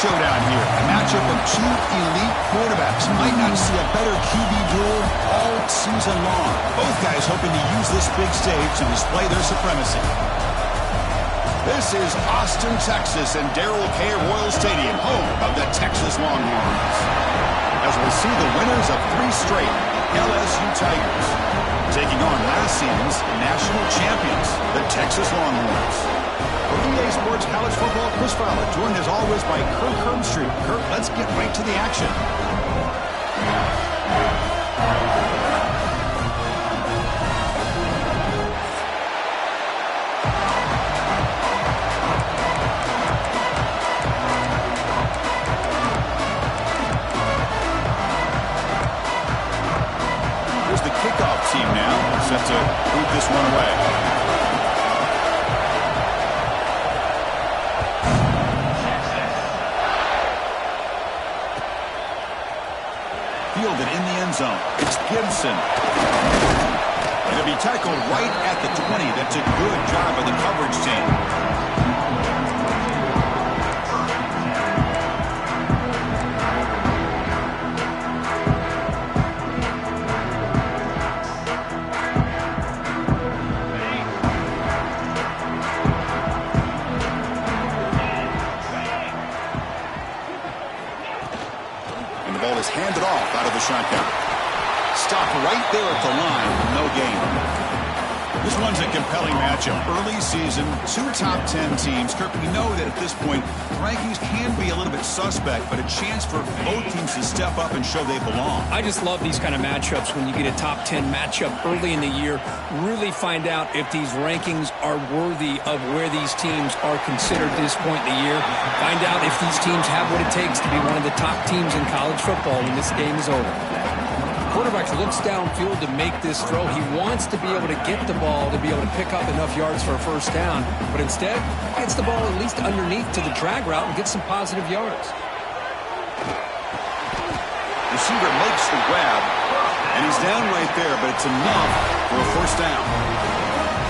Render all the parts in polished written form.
showdown here. A matchup of two elite quarterbacks. Might not see a better QB duel all season long. Both guys hoping to use this big stage to display their supremacy. This is Austin, Texas, and Darrell K. Royal Stadium, home of the Texas Longhorns. As we see the winners of 3 straight LSU Tigers taking on last season's national champions, the Texas Longhorns. For EA Sports College Football, Chris Fowler, joined as always by Kirk Hermstreet. Kirk, let's get right to the action. Here's the kickoff team now, set to move this one away. Fielded in the end zone. It's Gibson. It'll be tackled right at the 20. That's a good job by the coverage team. Ball is handed off out of the shotgun. Stop right there at the line. No gain. This one's a compelling matchup. Early season, 2 top 10 teams. Kirk, we know that at this point, rankings can be a little bit suspect, but a chance for both teams to step up and show they belong. I just love these kind of matchups when you get a top 10 matchup early in the year. Really find out if these rankings are worthy of where these teams are considered at this point in the year. Find out if these teams have what it takes to be one of the top teams in college football when this game is over. Quarterback looks downfield to make this throw. He wants to be able to get the ball to be able to pick up enough yards for a first down, but instead gets the ball at least underneath to the drag route and gets some positive yards. Receiver makes the grab, and he's down right there, but it's enough for a first down.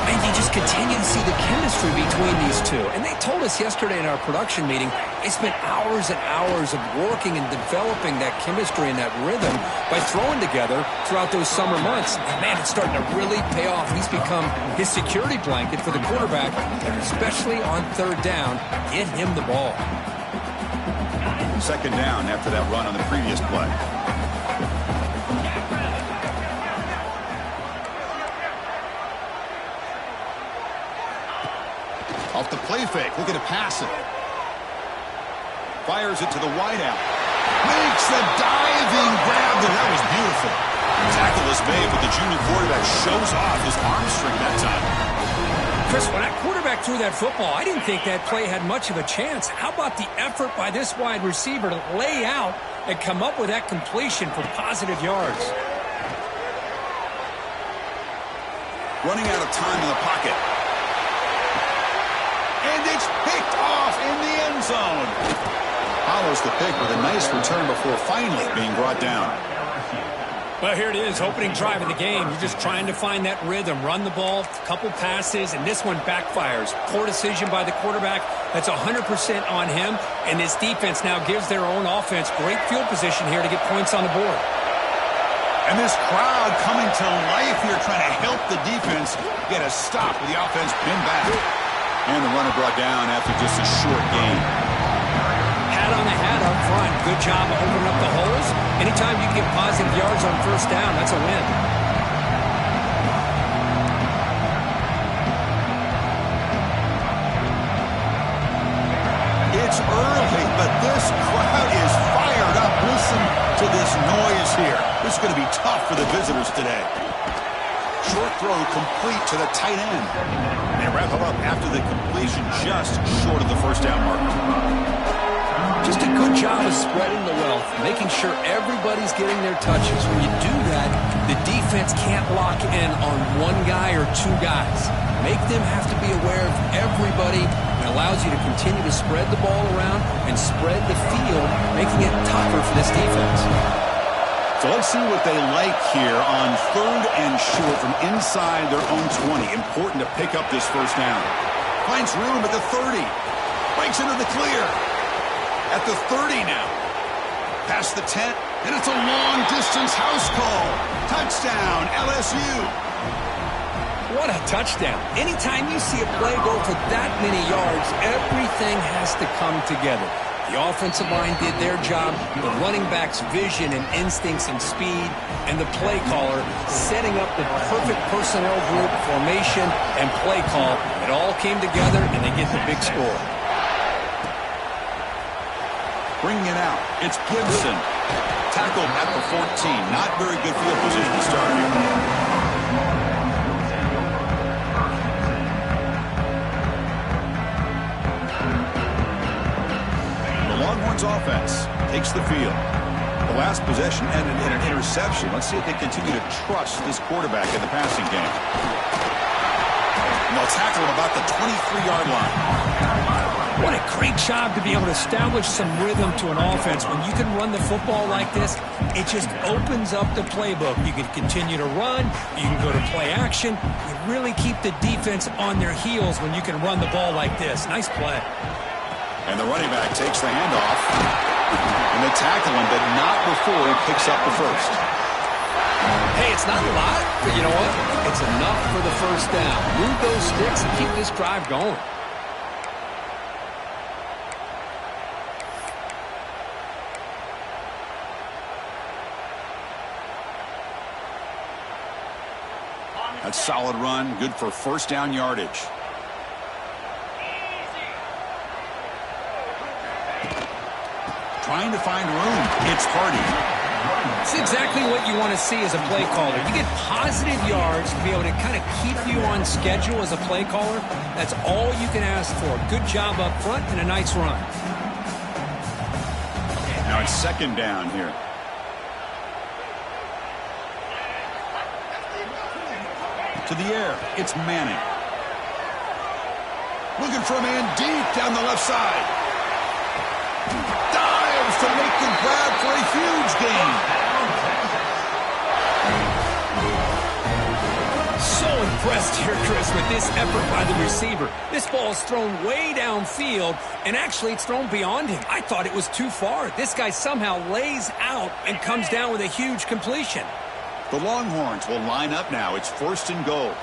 And you just continue to see the chemistry between these two. And they told us yesterday in our production meeting, they spent hours and hours of working and developing that chemistry and that rhythm by throwing together throughout those summer months. And man, it's starting to really pay off. He's become his security blanket for the quarterback, and especially on third down, get him the ball. Second down after that run on the previous play. Off the play fake, looking to pass it. Fires it to the wideout. Makes the diving grab. That was beautiful. Tackle is made, but the junior quarterback shows off his arm strength that time. Chris, when that quarterback threw that football, I didn't think that play had much of a chance. How about the effort by this wide receiver to lay out and come up with that completion for positive yards? Running out of time in the pocket. And it's picked off in the end zone. Follows the pick with a nice return before finally being brought down. Well, here it is, opening drive of the game. You're just trying to find that rhythm, run the ball, a couple passes, and this one backfires. Poor decision by the quarterback. That's 100% on him, and this defense now gives their own offense great field position here to get points on the board. And this crowd coming to life here, trying to help the defense get a stop with the offense pinned back. And the runner brought down after just a short gain. Hat on the hat up front. Good job of opening up the holes. Anytime you get positive yards on first down, that's a win. It's early, but this crowd is fired up. Listen to this noise here. This is going to be tough for the visitors today. Short throw complete to the tight end. They wrap him up after the completion, just short of the first down mark. Just a good job of spreading the wealth, making sure everybody's getting their touches. When you do that, the defense can't lock in on one guy or two guys. Make them have to be aware of everybody. It allows you to continue to spread the ball around and spread the field, making it tougher for this defense. So let's see what they like here on third and short from inside their own 20. Important to pick up this first down. Finds room at the 30. Breaks into the clear. At the 30 now. Past the 10, and it's a long-distance house call. Touchdown, LSU. What a touchdown. Anytime you see a play go for that many yards, everything has to come together. The offensive line did their job, the running back's vision and instincts and speed, and the play caller setting up the perfect personnel group, formation, and play call. It all came together, and they get the big score. Bringing it out, it's Gibson. Tackled at the 14. Not very good field position to start here. Longhorns offense takes the field. The last possession ended in an interception. Let's see if they continue to trust this quarterback in the passing game. And they'll tackle him about the 23-yard line. What a great job to be able to establish some rhythm to an offense. When you can run the football like this, it just opens up the playbook. You can continue to run. You can go to play action. You really keep the defense on their heels when you can run the ball like this. Nice play. And the running back takes the handoff. And they tackle him, but not before he picks up the first. Hey, it's not a lot, but you know what? It's enough for the first down. Move those sticks and keep this drive going. That's a solid run, good for first down yardage. Trying to find room. It's Hardy. It's exactly what you want to see as a play caller. You get positive yards to be able to kind of keep you on schedule as a play caller. That's all you can ask for. Good job up front and a nice run. Now it's second down here. To the air. It's Manning. Looking for a man deep down the left side. To make the grab for a huge gain. So impressed here, Chris, with this effort by the receiver. This ball is thrown way downfield, and actually it's thrown beyond him. I thought it was too far. This guy somehow lays out and comes down with a huge completion. The Longhorns will line up now. It's first and goal.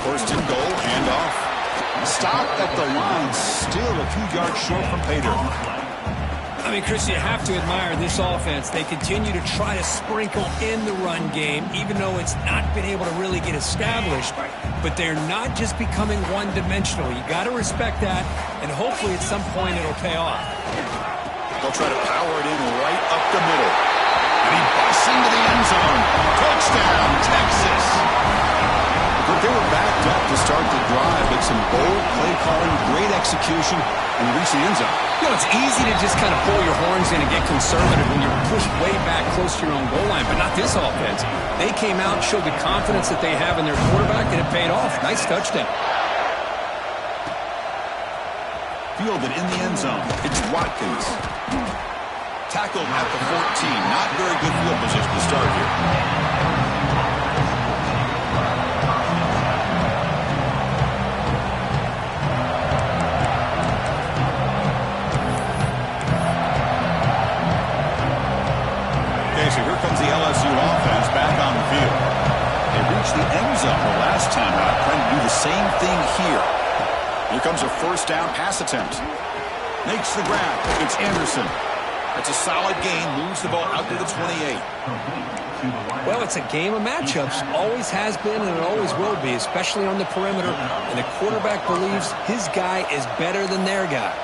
First and goal, handoff. Stopped at the line, still a few yards short from pay dirt. I mean, Chris, you have to admire this offense. They continue to try to sprinkle in the run game, even though it's not been able to really get established. But they're not just becoming one-dimensional. You got to respect that, and hopefully at some point it'll pay off. They'll try to power it in right up the middle. And he busts into the end zone. Touchdown, Texas. But they were backed up to start the drive. But some bold play calling, great execution, and reach the end zone. You know, it's easy to just kind of pull your horns in and get conservative when you're pushed way back close to your own goal line, but not this offense. They came out, showed the confidence that they have in their quarterback, and it paid off. Nice touchdown. Fielded in the end zone. It's Watkins. Tackled at the 14. Not very good field position to start here. So here comes the LSU offense back on the field. They reached the end zone the last time out, trying to do the same thing here. Here comes a first down pass attempt. Makes the grab. It's Anderson. It's a solid gain. Moves the ball out to the 28. Well, it's a game of matchups. Always has been and it always will be, especially on the perimeter. And the quarterback believes his guy is better than their guy.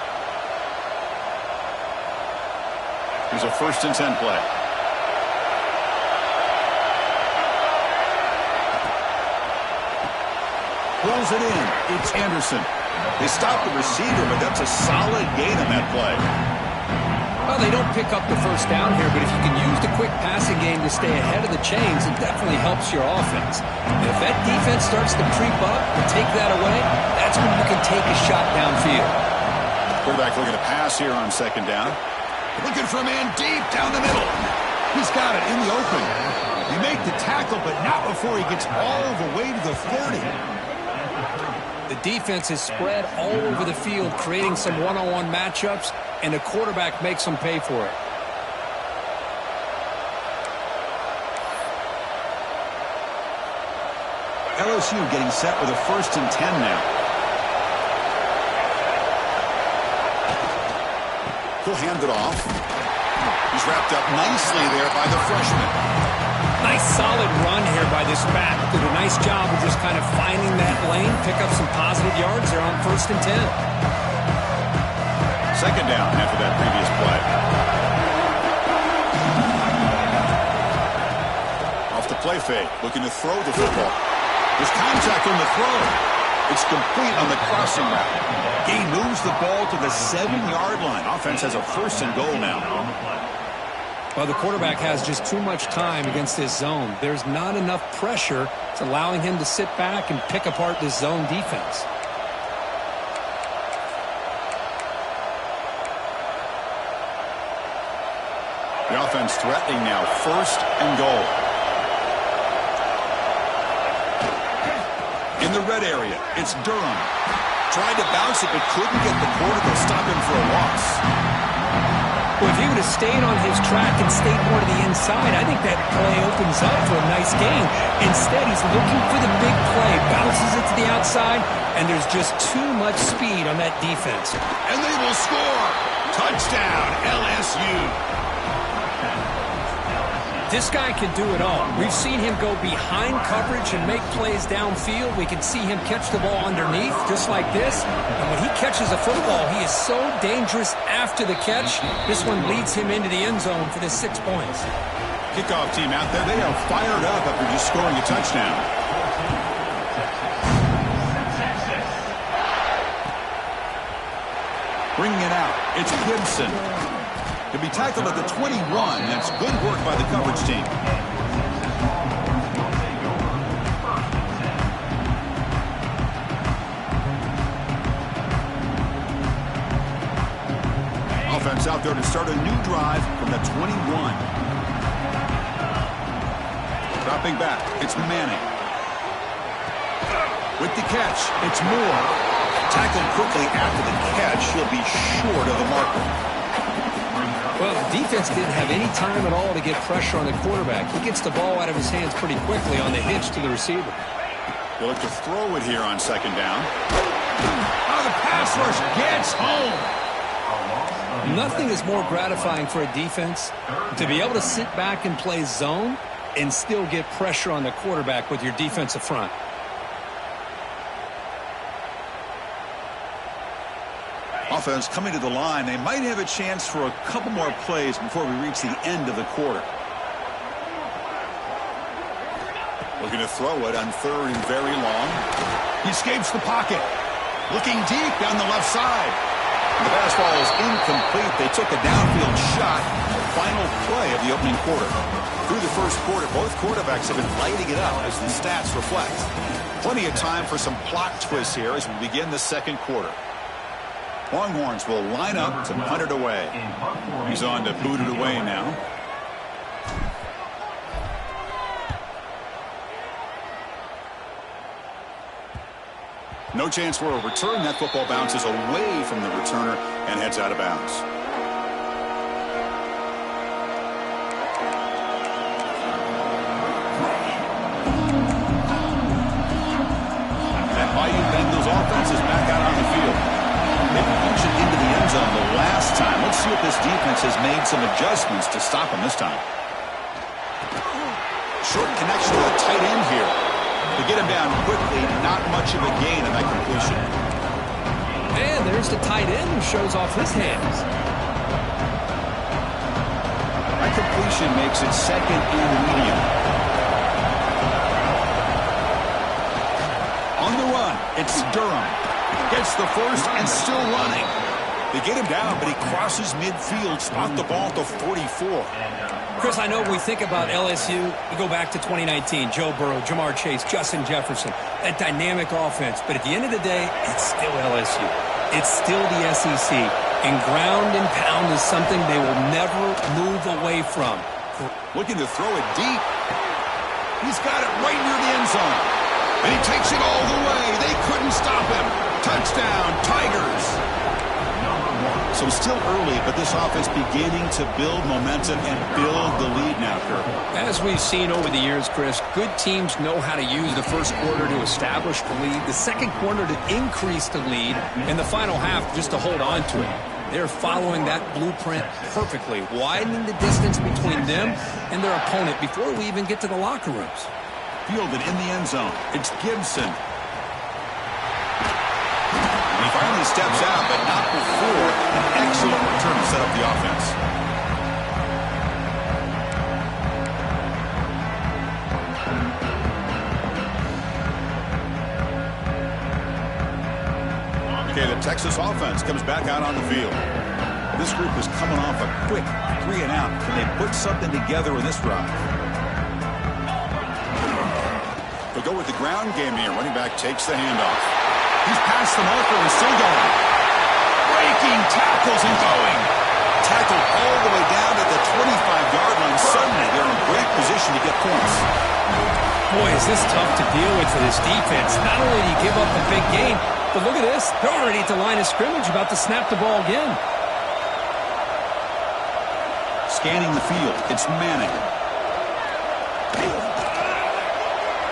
Here's a 1st and 10 play. Pulls it in. It's Anderson. They stop the receiver, but that's a solid gain on that play. Well, they don't pick up the first down here, but if you can use the quick passing game to stay ahead of the chains, it definitely helps your offense. And if that defense starts to creep up and take that away, that's when you can take a shot downfield. Quarterback looking to pass here on second down. Looking for a man deep down the middle. He's got it in the open. He made the tackle, but not before he gets all the way to the 30. The defense is spread all over the field, creating some one-on-one matchups. and the quarterback makes them pay for it. LSU getting set with a 1st and 10 now. He'll hand it off. He's wrapped up nicely there by the freshman. Nice solid run here by this back. Did a nice job of just kind of finding that lane, pick up some positive yards there on 1st and 10. 2nd down after that previous play. Off the play fake, looking to throw the football. There's contact on the throw. It's complete on the crossing route. He moves the ball to the 7-yard line. Offense has a 1st and goal now. Well, the quarterback has just too much time against this zone. There's not enough pressure. It's allowing him to sit back and pick apart this zone defense. The offense threatening now. 1st and goal. In the red area, it's Durham. Tried to bounce it, but couldn't get the quarter to stop him for a loss. Well, if he would have stayed on his track and stayed more to the inside, I think that play opens up for a nice gain. Instead, he's looking for the big play, bounces it to the outside, and there's just too much speed on that defense. And they will score. Touchdown, LSU. This guy can do it all. We've seen him go behind coverage and make plays downfield. We can see him catch the ball underneath, just like this. And when he catches a football, he is so dangerous after the catch. This one leads him into the end zone for the 6 points. Kickoff team out there, they are fired up after just scoring a touchdown. Bringing it out, it's Gibson. He'll be tackled at the 21. That's good work by the coverage team. Offense out there to start a new drive from the 21. Dropping back, it's Manning. With the catch, it's Moore. Tackled quickly after the catch. He'll be short of the marker. Well, the defense didn't have any time at all to get pressure on the quarterback. He gets the ball out of his hands pretty quickly on the hitch to the receiver. They'll look to throw it here on 2nd down. Oh, the pass rush gets home. Nothing is more gratifying for a defense to be able to sit back and play zone and still get pressure on the quarterback with your defensive front. Offense coming to the line. They might have a chance for a couple more plays before we reach the end of the quarter. Looking to throw it on 3rd and very long. He escapes the pocket. Looking deep down the left side. The fastball is incomplete. They took a downfield shot. Final play of the opening quarter. Through the 1st quarter, both quarterbacks have been lighting it up as the stats reflect. Plenty of time for some plot twists here as we begin the 2nd quarter. Longhorns will line up to punt it away. He's on to boot it away now. No chance for a return. That football bounces away from the returner and heads out of bounds. That Bayou Bengals offense is back out on the field. They punched it into the end zone the last time. Let's see if this defense has made some adjustments to stop him this time. Short connection to the tight end here. To get him down quickly, not much of a gain in that completion. And there's the tight end who shows off his hands. That completion makes it 2nd and medium. On the run, it's Durham. Gets the 1st and still running. They get him down, but he crosses midfield, spot the ball to 44. Chris, I know when we think about LSU, we go back to 2019, Joe Burrow, Jamar Chase, Justin Jefferson, that dynamic offense. But at the end of the day, it's still LSU. It's still the SEC. And ground and pound is something they will never move away from. Looking to throw it deep. He's got it right near the end zone. And he takes it all the way. They couldn't stop him. Touchdown, Tigers. So still early, but this offense beginning to build momentum and build the lead now, Kirk. As we've seen over the years, Chris, good teams know how to use the first quarter to establish the lead, the second quarter to increase the lead, and the final half just to hold on to it. They're following that blueprint perfectly, widening the distance between them and their opponent before we even get to the locker rooms. Fielded in the end zone. It's Gibson. He finally steps out, but not before an excellent return to set up the offense. Okay, the Texas offense comes back out on the field. This group is coming off a quick 3-and-out. Can they put something together in this drive? They go with the ground game here. Running back takes the handoff. He's past the marker and still going. Breaking tackles and going. Tackled all the way down at the 25-yard line. Suddenly, they're in great position to get points. Boy, is this tough to deal with for this defense. Not only do you give up the big gain, but look at this. They're already at the line of scrimmage, about to snap the ball again. Scanning the field. It's Manning.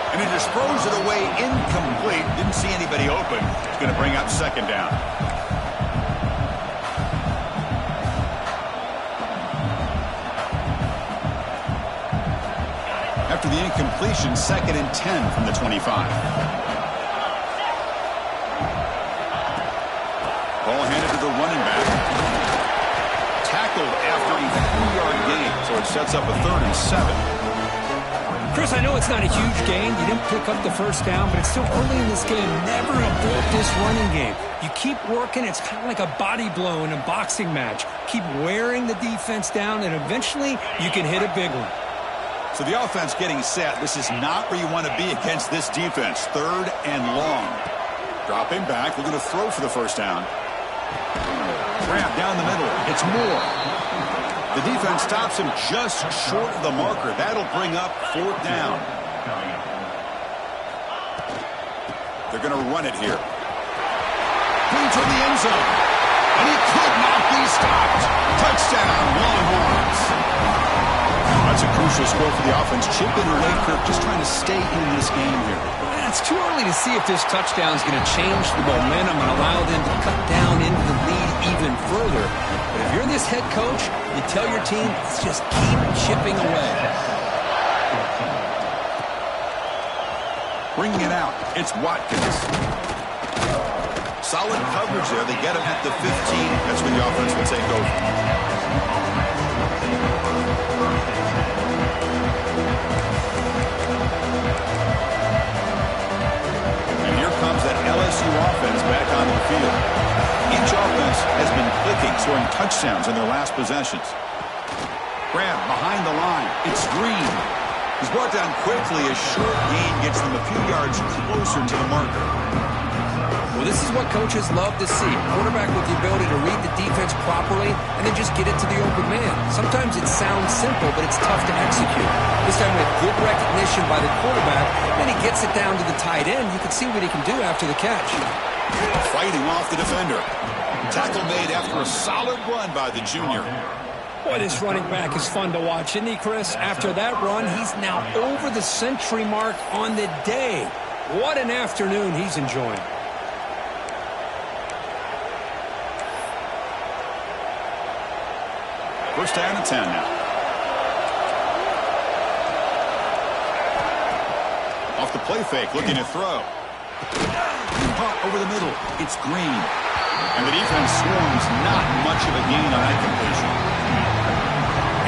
And he just throws it away incomplete. Didn't see anybody open. It's going to bring up second down. After the incompletion, 2nd and 10 from the 25. Ball handed to the running back. Tackled after a 3-yard gain, so it sets up a 3rd and 7. Chris, I know it's not a huge gain. You didn't pick up the first down, but it's still early in this game. Never abort this running game. You keep working. It's kind of like a body blow in a boxing match. Keep wearing the defense down, and eventually you can hit a big one. So the offense getting set. This is not where you want to be against this defense. 3rd and long. Dropping back. We're going to throw for the first down. Grab down the middle. It's Moore. The defense stops him just short of the marker. That'll bring up 4th down. They're going to run it here. Into the end zone. And he could not be stopped. Touchdown, Longhorns. That's a crucial score for the offense. Chip in or late, Kirk, just trying to stay in this game here. It's too early to see if this touchdown is going to change the momentum and allow them to cut down into the lead even further. But if you're this head coach, you tell your team, let's just keep chipping away. Bringing it out, it's Watkins. Solid coverage there. They get him at the 15. That's where the offense will take over. Comes that LSU offense back onto the field. Each offense has been clicking, scoring touchdowns in their last possessions. Grab behind the line. It's Green. He's brought down quickly. A short gain gets them a few yards closer to the marker. Well, this is what coaches love to see. A quarterback with the ability to read the defense properly and then just get it to the open man. Sometimes it sounds simple, but it's tough to execute. This time with good recognition by the quarterback, then he gets it down to the tight end. You can see what he can do after the catch. Fighting off the defender. Tackle made after a solid run by the junior. Boy, this running back is fun to watch, isn't he, Chris? After that run, he's now over the century mark on the day. What an afternoon he's enjoying. First down and 10 now. Off the play fake, looking to throw. Caught over the middle. It's Green. And the defense swarms. Not much of a gain on that completion.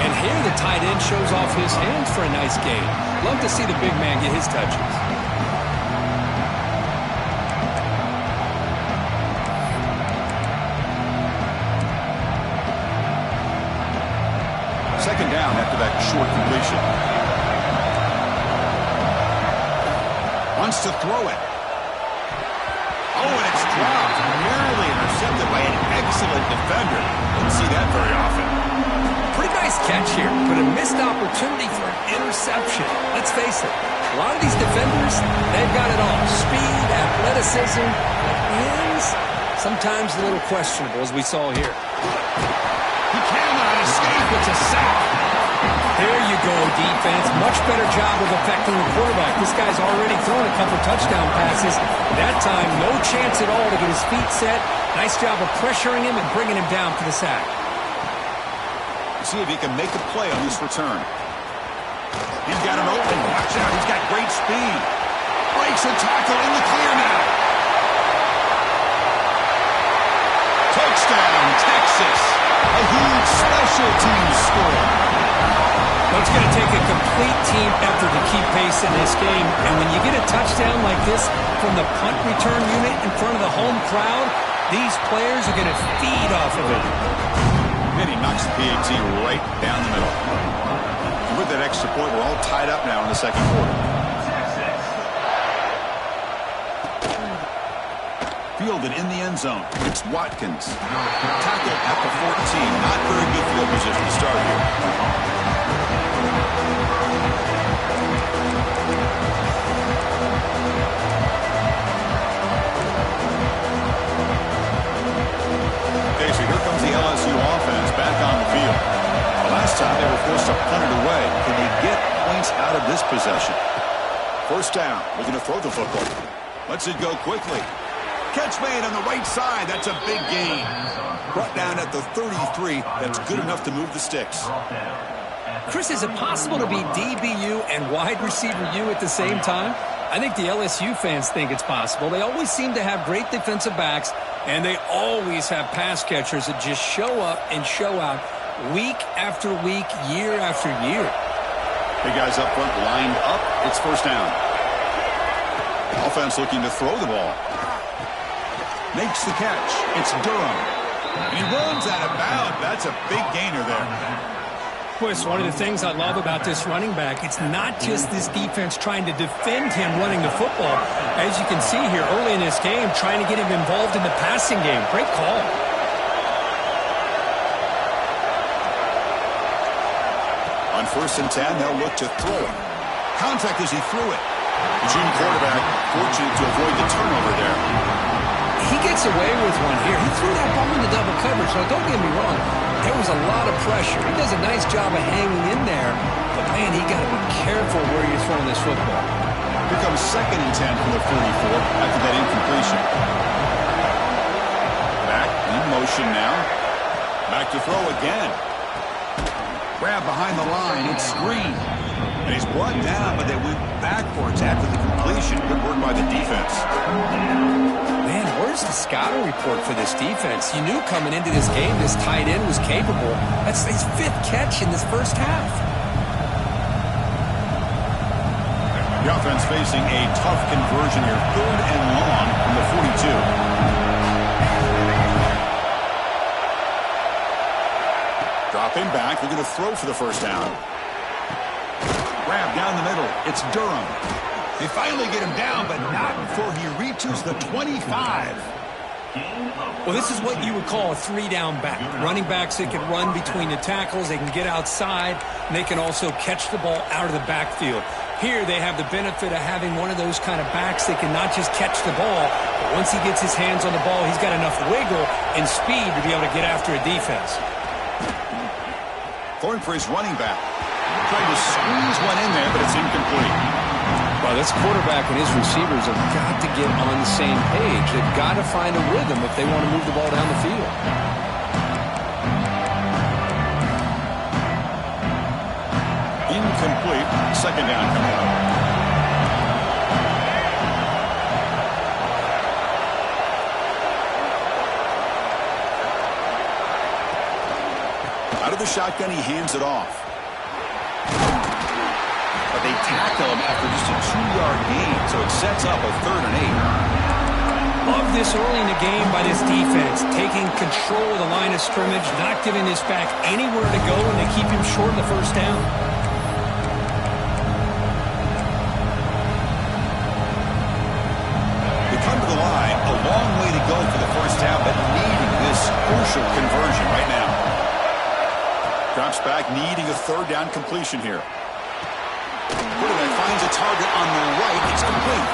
And here the tight end shows off his hands for a nice gain. Love to see the big man get his touches. Second down after that short completion. Wants to throw it. Oh, and it's dropped. Nearly intercepted by an excellent defender. Didn't see that very often. Pretty nice catch here, but a missed opportunity for an interception. Let's face it, a lot of these defenders, they've got it all. Speed, athleticism, hands, Sometimes a little questionable, as we saw here. He cannot escape. It's a sack. There you go, defense. Much better job of affecting the quarterback. This guy's already thrown a couple touchdown passes. That time, no chance at all to get his feet set. Nice job of pressuring him and bringing him down for the sack. See if he can make a play on this return. He's got an open. Watch out. He's got great speed. Breaks a tackle in the clear now. Touchdown, Texas. A huge special teams score. Well, it's going to take a complete team effort to keep pace in this game. And when you get a touchdown like this from the punt return unit in front of the home crowd, these players are going to feed off of it. And he knocks the PAT right down the middle. And with that extra point, we're all tied up now in the second quarter. Fielded in the end zone. It's Watkins. Tackled at the 14. Not very good field position to start here. Okay, so here comes the LSU offense back on the field. The last time they were forced to punt it away. Can they get points out of this possession? First down. Looking to throw the football. Lets it go quickly. Catch made on the right side. That's a big gain. Brought down at the 33. That's good enough to move the sticks. Chris, is it possible to be DBU and wide receiver U at the same time? I think the LSU fans think it's possible. They always seem to have great defensive backs, and they always have pass catchers that just show up and show out week after week, year after year. Big guys up front lined up. It's first down. Offense looking to throw the ball. Makes the catch. It's Durham. He runs out of bounds. That's a big gainer there. Boy, it's one of the things I love about this running back. It's not just this defense trying to defend him running the football. As you can see here early in this game, trying to get him involved in the passing game. Great call. On 1st and 10, they'll look to throw it. Contact as he threw it. The junior quarterback fortunate to avoid the turnover there. He gets away with one here. He threw that ball into double coverage, so don't get me wrong. There was a lot of pressure. He does a nice job of hanging in there. But, man, he got to be careful where you're throwing this football. Here comes 2nd and 10 from the 44 after that incompletion. Back in motion now. Back to throw again. Grab behind the line. It's Green. And he's brought down, but they went backwards after the completion. Good work by the defense. Man, where's the scouting report for this defense? You knew coming into this game this tight end was capable. That's his 5th catch in this first half. The offense facing a tough conversion here. 3rd and long from the 42. Dropping back. They're going to throw for the first down. Grab down the middle. It's Durham. They finally get him down, but not before he reaches the 25. Well, this is what you would call a 3-down back. Running backs that can run between the tackles, they can get outside, and they can also catch the ball out of the backfield. Here they have the benefit of having one of those kind of backs that can not just catch the ball, but once he gets his hands on the ball, he's got enough wiggle and speed to be able to get after a defense. Going for his running back. Trying to squeeze one in there, but it's incomplete. Well, this quarterback and his receivers have got to get on the same page. They've got to find a rhythm if they want to move the ball down the field. Incomplete. 2nd down coming up. Out of the shotgun, he hands it off. But they tackle him after just a 2-yard gain, so it sets up a 3rd and 8. Love this early in the game by this defense, taking control of the line of scrimmage, not giving this back anywhere to go, and they keep him short of the first down. They come to the line, a long way to go for the first down, but needing this crucial conversion right now. Drops back, needing a 3rd down completion here. Quarterback finds a target on the right. It's complete.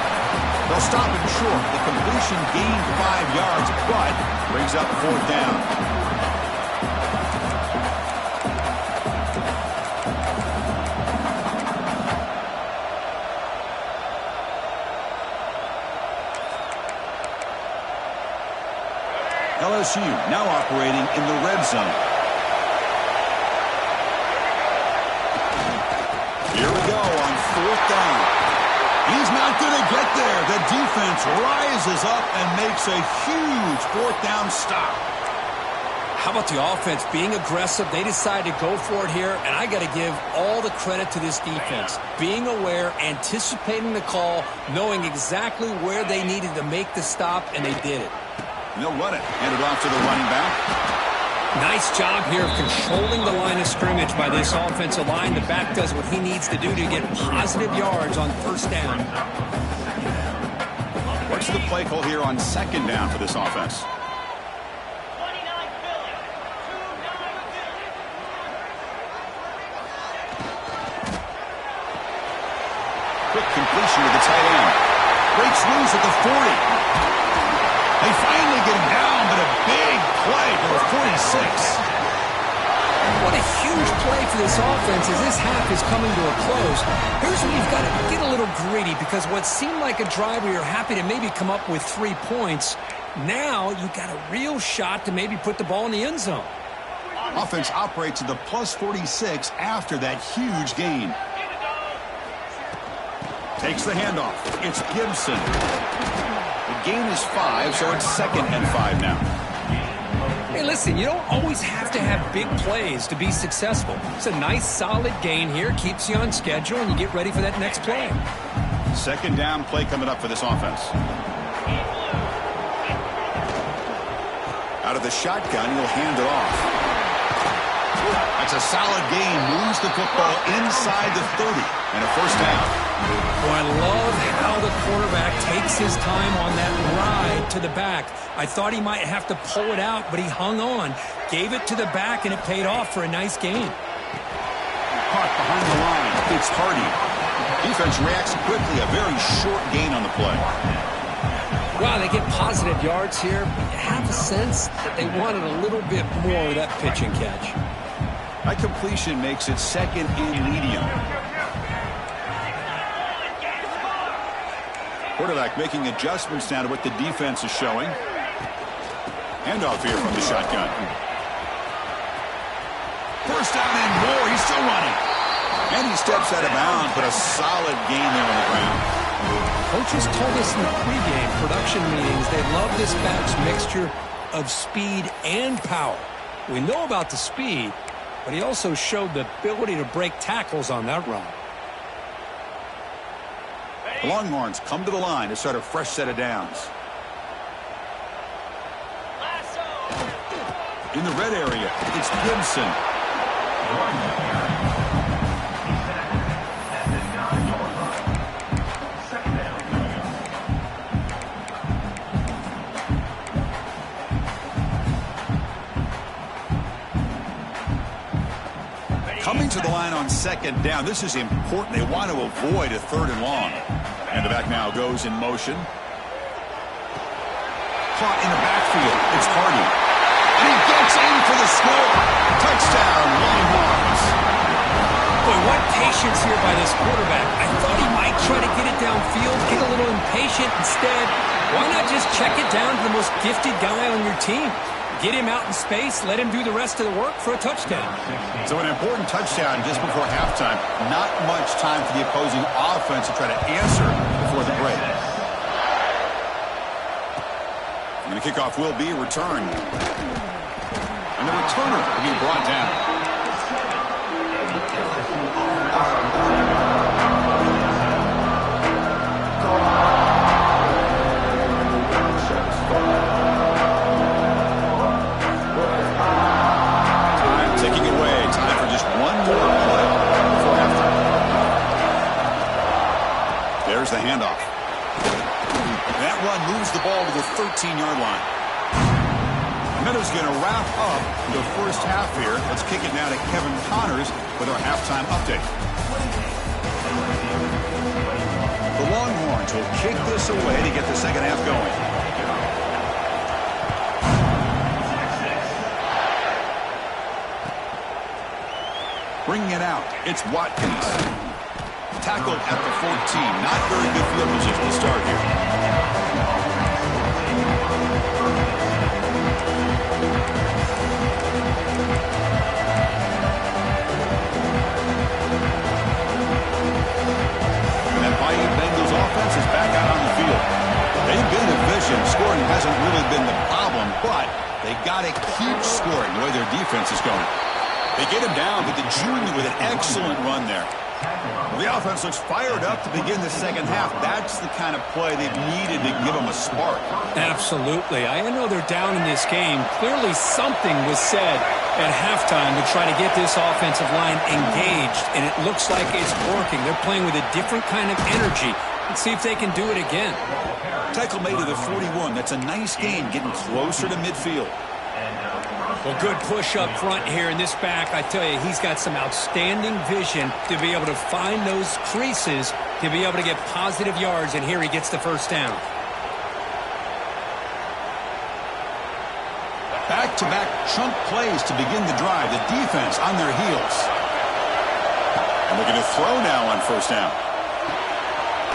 They'll stop it short. The completion gained 5 yards, but brings up 4th down. LSU now operating in the red zone. Here we go on 4th down. He's not going to get there. The defense rises up and makes a huge 4th down stop. How about the offense being aggressive? They decided to go for it here, and I got to give all the credit to this defense. Being aware, anticipating the call, knowing exactly where they needed to make the stop, and they did it. And they'll run it. Hand it off to the running back. Nice job here of controlling the line of scrimmage by this offensive line. The back does what he needs to do to get positive yards on 1st down. What's the play call here on 2nd down for this offense? Quick completion to the tight end. Breaks loose at the 40. They finally get him down, but a big play to the 46. What a huge play for this offense as this half is coming to a close. Here's where you've got to get a little greedy, because what seemed like a drive where you're happy to maybe come up with 3 points, now you've got a real shot to maybe put the ball in the end zone. Offense operates at the plus 46 after that huge gain. Takes the handoff. It's Gibson. The gain is 5, so it's 2nd and 5 now. Hey, listen, you don't always have to have big plays to be successful. It's a nice, solid gain here. Keeps you on schedule, and you get ready for that next play. 2nd down play coming up for this offense. Out of the shotgun, he'll hand it off. That's a solid gain. Moves the football inside the 30 and a 1st down. Oh, I love how the quarterback takes his time on that ride to the back. I thought he might have to pull it out, but he hung on, gave it to the back, and it paid off for a nice gain. Caught behind the line. It's Hardy. Defense reacts quickly. A very short gain on the play. Wow, they get positive yards here. You have a sense that they wanted a little bit more of that pitch and catch. That completion makes it 2nd and medium. Quarterback making adjustments now to what the defense is showing. Handoff here from the shotgun. 1st down and more. He's still running. And he steps out of bounds, but a solid gain there on the ground. Coaches told us in the pregame production meetings they love this back's mixture of speed and power. We know about the speed, but he also showed the ability to break tackles on that run. The Longhorns come to the line to start a fresh set of downs. In the red area, it's Gibson. Coming to the line on 2nd down. This is important. They want to avoid a 3rd and long. And the back now goes in motion. Caught in the backfield. It's Hardy. And he gets in for the score. Touchdown, Longhorns. Boy, what patience here by this quarterback. I thought he might try to get it downfield, get a little impatient. Instead, why not just check it down to the most gifted guy on your team? Get him out in space, let him do the rest of the work for a touchdown. So an important touchdown just before halftime. Not much time for the opposing offense to try to answer before the break. And the kickoff will be returned. And the returner will be brought down. There's the handoff. That run moves the ball to the 13-yard line. Meadows going to wrap up the first half here. Let's kick it now to Kevin Connors with our halftime update. The Longhorns will kick this away to get the second half going. Bringing it out, it's Watkins. Tackled at the 14. Not very good field position to start here. And that Miami Bengals offense is back out on the field. They've been efficient. Scoring hasn't really been the problem, but they got to keep scoring the way their defense is going. They get him down, but the junior with an excellent run there. Well, the offense looks fired up to begin the second half. That's the kind of play they've needed to give them a spark. Absolutely. I know they're down in this game. Clearly something was said at halftime to try to get this offensive line engaged, and it looks like it's working. They're playing with a different kind of energy. Let's see if they can do it again. Tackle made to the 41. That's a nice gain, getting closer to midfield. Well, good push up front here in this back. I tell you, he's got some outstanding vision to be able to find those creases, to be able to get positive yards, and here he gets the first down. Back-to-back chunk plays to begin the drive. The defense on their heels. And looking to throw now on first down.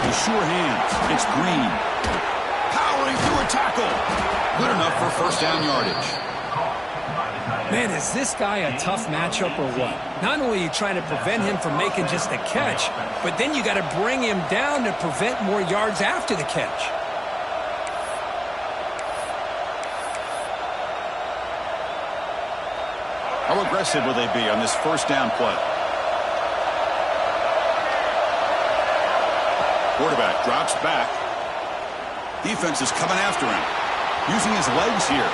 With sure hands, it's Green. Powering through a tackle. Good enough for first down yardage. Man, is this guy a tough matchup or what? Not only are you trying to prevent him from making just a catch, but then you got to bring him down to prevent more yards after the catch. How aggressive will they be on this first down play? Quarterback drops back. Defense is coming after him. Using his legs here.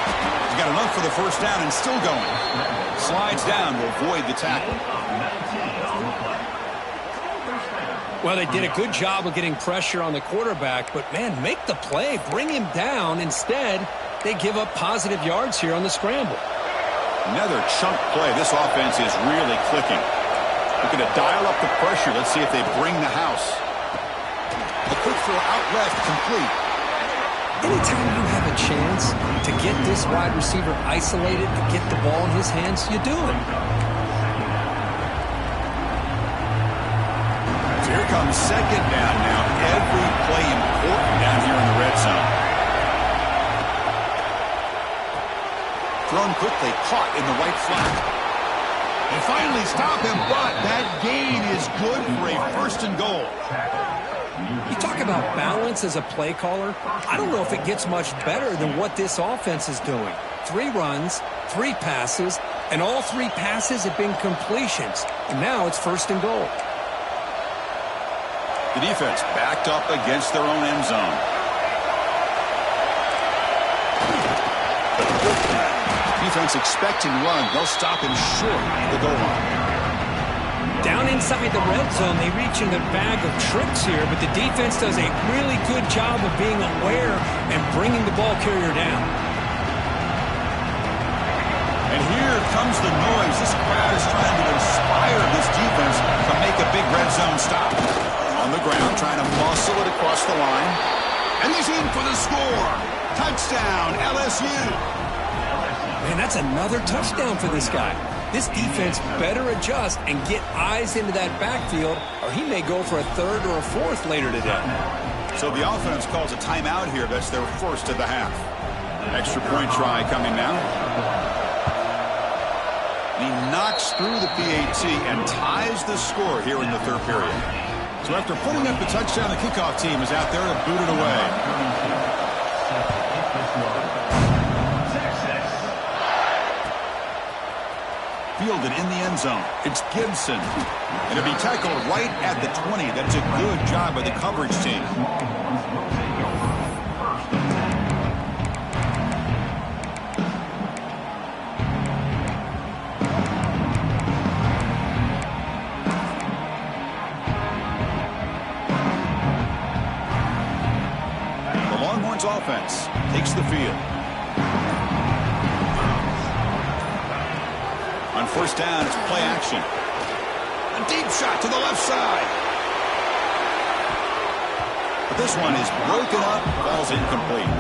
He's got enough for the first down and still going. Slides down to avoid the tackle. Well, they did a good job of getting pressure on the quarterback, but, man, make the play. Bring him down. Instead, they give up positive yards here on the scramble. Another chunk play. This offense is really clicking. Looking to dial up the pressure. Let's see if they bring the house. A quick throw out left, complete. Anytime you have a chance to get this wide receiver isolated and get the ball in his hands, you do it. So here comes second down now. Every play important down here in the red zone. Thrown quickly, caught in the right flat. They finally stop him, but that gain is good for a first and goal. You talk about balance as a play caller. I don't know if it gets much better than what this offense is doing. 3 runs, 3 passes, and all 3 passes have been completions. And now it's first and goal. The defense backed up against their own end zone. Defense expecting run. They'll stop him short of the goal line. Down inside the red zone, they reach in the bag of tricks here, but the defense does a really good job of being aware and bringing the ball carrier down. And here comes the noise. This crowd is trying to inspire this defense to make a big red zone stop. On the ground, trying to muscle it across the line. And he's in for the score. Touchdown, LSU. Man, that's another touchdown for this guy. This defense better adjust and get eyes into that backfield, or he may go for a 3rd or a 4th later today. So the offense calls a timeout here. That's their first of the half. Extra point try coming now. He knocks through the PAT and ties the score here in the 3rd period. So after putting up the touchdown, the kickoff team is out there to boot it away. Fielded in the end zone. It's Gibson. And it'll be tackled right at the 20. That's a good job by the coverage team. The Longhorns offense takes the field. On first down, it's play action. A deep shot to the left side. This one is broken up, falls incomplete.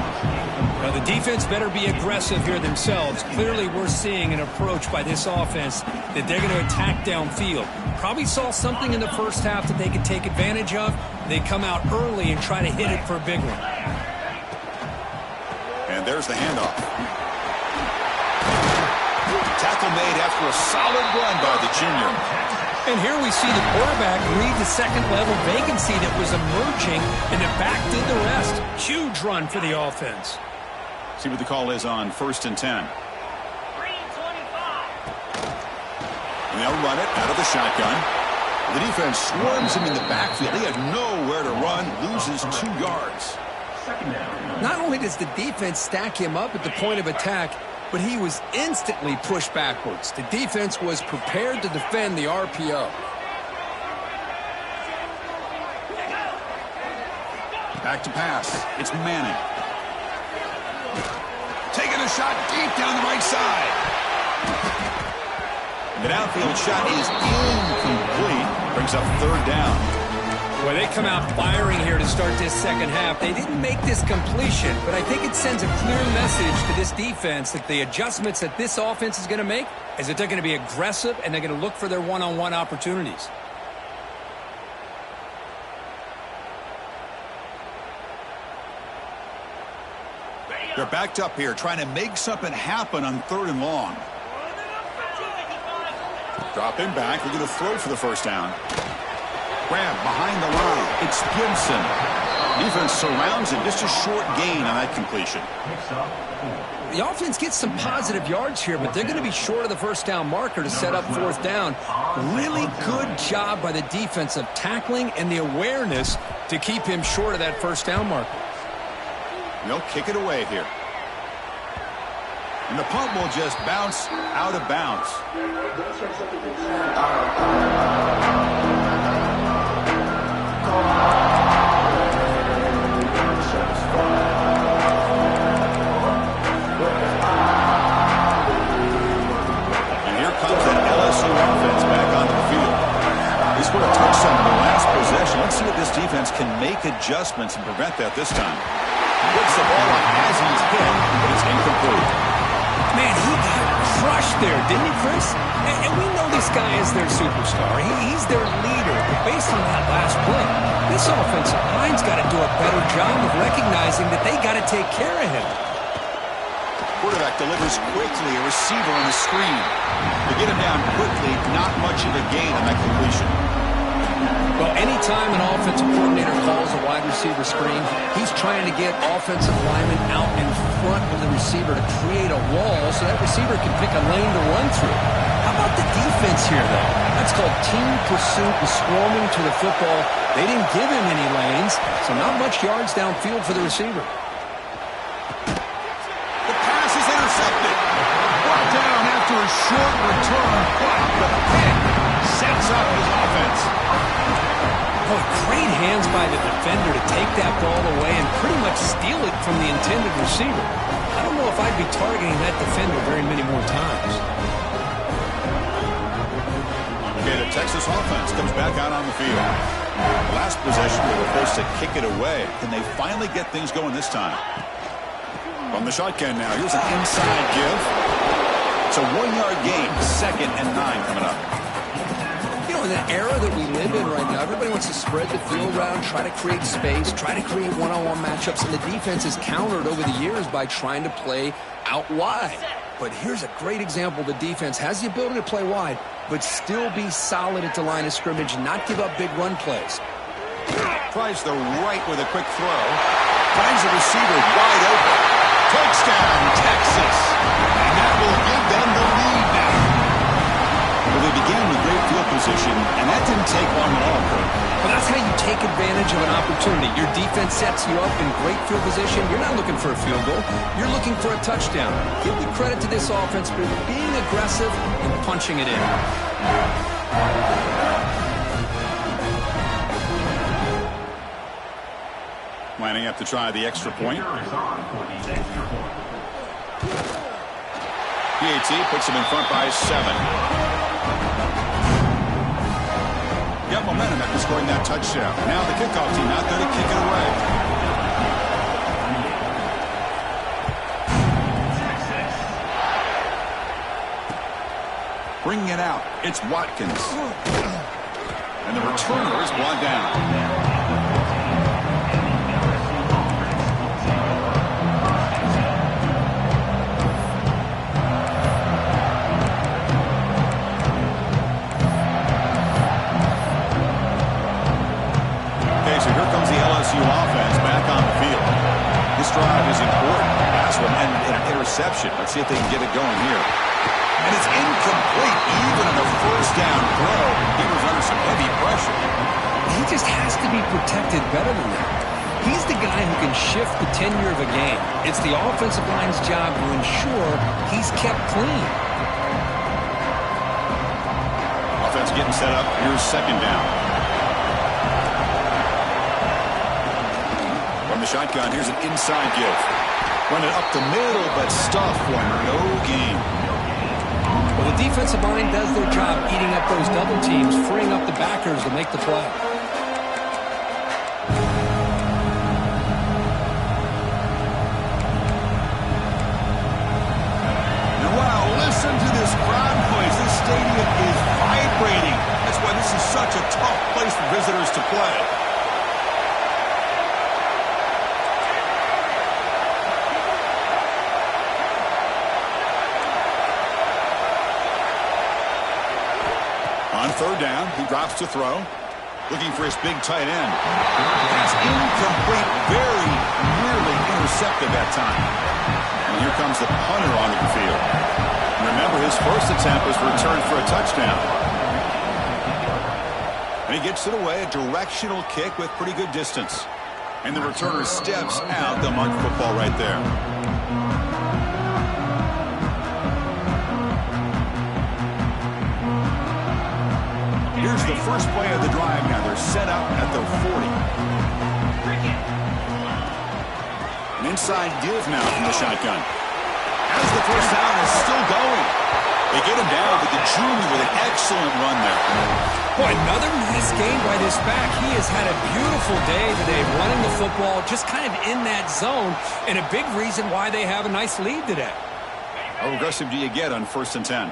Well, the defense better be aggressive here themselves. Clearly, we're seeing an approach by this offense that they're going to attack downfield. Probably saw something in the first half that they could take advantage of. They come out early and try to hit it for a big one. And there's the handoff. Tackle made after a solid run by the junior. And here we see the quarterback read the second-level vacancy that was emerging, and the back did the rest. Huge run for the offense. See what the call is on 1st and 10. And they'll run it out of the shotgun. The defense swarms him in the backfield. He had nowhere to run, loses 2 yards. Not only does the defense stack him up at the point of attack, but he was instantly pushed backwards. The defense was prepared to defend the RPO. Back to pass. It's Manning. Taking a shot deep down the right side. The downfield shot is incomplete. Brings up 3rd down. Well, they come out firing here to start this second half. They didn't make this completion, but I think it sends a clear message to this defense that the adjustments that this offense is going to make is that they're going to be aggressive and they're going to look for their one-on-one opportunities. They're backed up here, trying to make something happen on 3rd and long. Drop him back. They're going to throw for the first down. Grab behind the line. It's Gibson. Defense surrounds him. Just a short gain on that completion. The offense gets some positive yards here, but they're going to be short of the first down marker to set up 4th down. Really good job by the defense of tackling and the awareness to keep him short of that first down marker. They'll kick it away here. And the punt will just bounce out of bounds. And here comes that LSU offense back onto the field. They scored a touchdown in the last possession. Let's see if this defense can make adjustments and prevent that this time. He puts the ball on as he's hit, but it's incomplete. Man, he got crushed there, didn't he, Chris? And we know this guy is their superstar. He's their leader. But based on that last play, this offensive line's got to do a better job of recognizing that they got to take care of him. Quarterback delivers quickly, a receiver on the screen. They get him down quickly, not much of a gain on that completion. Well, anytime an offensive coordinator calls a wide receiver screen, he's trying to get offensive linemen out in front of the receiver to create a wall so that receiver can pick a lane to run through. How about the defense here, though? That's called team pursuit and swarming to the football. They didn't give him any lanes, so not much yards downfield for the receiver. The pass is intercepted. Brought down after a short return, but the pick sets up his offense. Oh, great hands by the defender to take that ball away and pretty much steal it from the intended receiver. I don't know if I'd be targeting that defender very many more times. Okay, the Texas offense comes back out on the field. Last possession, they were forced to kick it away. Can they finally get things going this time? From the shotgun now, here's an inside give. It's a 1-yard gain, 2nd and 9 coming up. You know, in the era that we live in right now, everybody wants to spread the field around, try to create space, try to create one-on-one matchups, and the defense is countered over the years by trying to play out wide. But here's a great example. The defense has the ability to play wide, but still be solid at the line of scrimmage and not give up big run plays. Tries the right with a quick throw. Finds the receiver wide open. Touchdown, Texas. And that will give them the lead now. Well, they began with great field position, and that didn't take long at all, Kurt. Well, that's how you take advantage of an opportunity. Your defense sets you up in great field position. You're not looking for a field goal. You're looking for a touchdown. Give the credit to this offense for being aggressive and punching it in. Lining up to try the extra point. PAT puts him in front by 7. Got momentum after scoring that touchdown. Now the kickoff team out there to kick it away. Bringing it out, it's Watkins. And the returner is brought down. Offense back on the field. This drive is important. Pass will end in an interception. Let's see if they can get it going here. And it's incomplete. Even on the first down throw, he was under some heavy pressure. He just has to be protected better than that. He's the guy who can shift the tenure of a game. It's the offensive line's job to ensure he's kept clean. Offense getting set up. Here's second down. The shotgun, here's an inside give. Run it up the middle, but stuff for no gain. Well, the defensive line does their job eating up those double teams, freeing up the backers to make the play. And wow, listen to this crowd noise. This stadium is vibrating. That's why this is such a tough place for visitors to play. On third down, he drops to throw. Looking for his big tight end. Pass incomplete, very nearly intercepted that time. And here comes the punter onto the field. And remember, his first attempt was returned for a touchdown. And he gets it away, a directional kick with pretty good distance. And the returner steps out to mark football right there. Here's the first play of the drive now. They're set up at their 40. An inside give now from the shotgun. As the first down is still going. They get him down, but the junior with an excellent run there. Boy, another nice game by this back. He has had a beautiful day today running the football, just kind of in that zone, and a big reason why they have a nice lead today. How aggressive do you get on 1st and 10?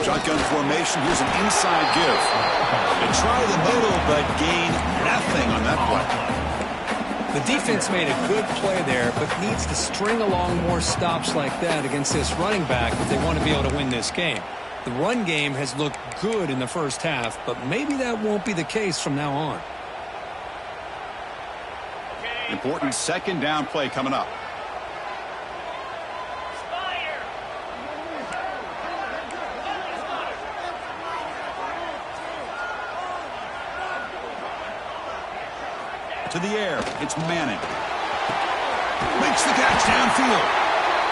Shotgun formation. Here's an inside give. They try the middle, but gain nothing on that play. The defense made a good play there, but needs to string along more stops like that against this running back if they want to be able to win this game. The run game has looked good in the first half, but maybe that won't be the case from now on. Important second down play coming up. To the air, it's Manning. Makes the catch downfield.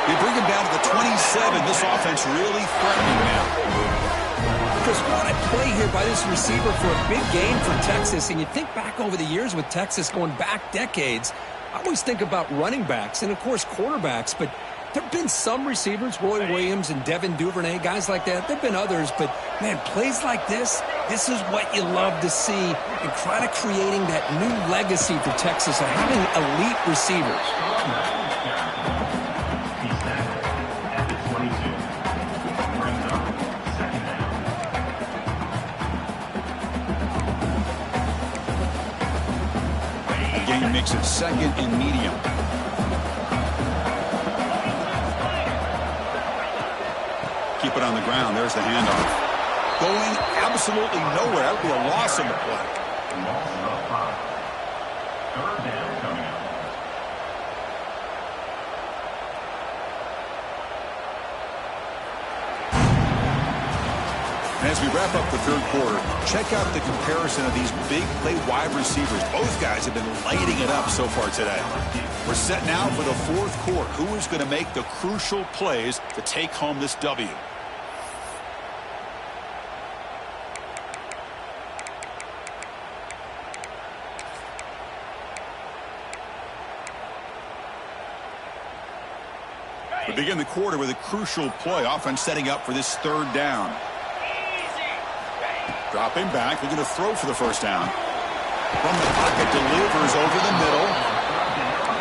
They bring him down to the 27. This offense really threatening now. Chris, what a play here by this receiver for a big game for Texas. And you think back over the years with Texas going back decades, I always think about running backs and, of course, quarterbacks. But there have been some receivers, Roy Williams and Devin Duvernay, guys like that. There have been others. But, man, plays like this is what you love to see and kind of creating that new legacy for Texas of having elite receivers. The game makes it second and medium. Keep it on the ground. There's the handoff. Going absolutely nowhere. That would be a loss on the play. And as we wrap up the third quarter, check out the comparison of these big play wide receivers. Both guys have been lighting it up so far today. We're set now for the fourth quarter. Who is going to make the crucial plays to take home this W? We begin the quarter with a crucial play. Offense setting up for this third down. Dropping back, looking to throw for the first down. From the pocket, delivers over the middle.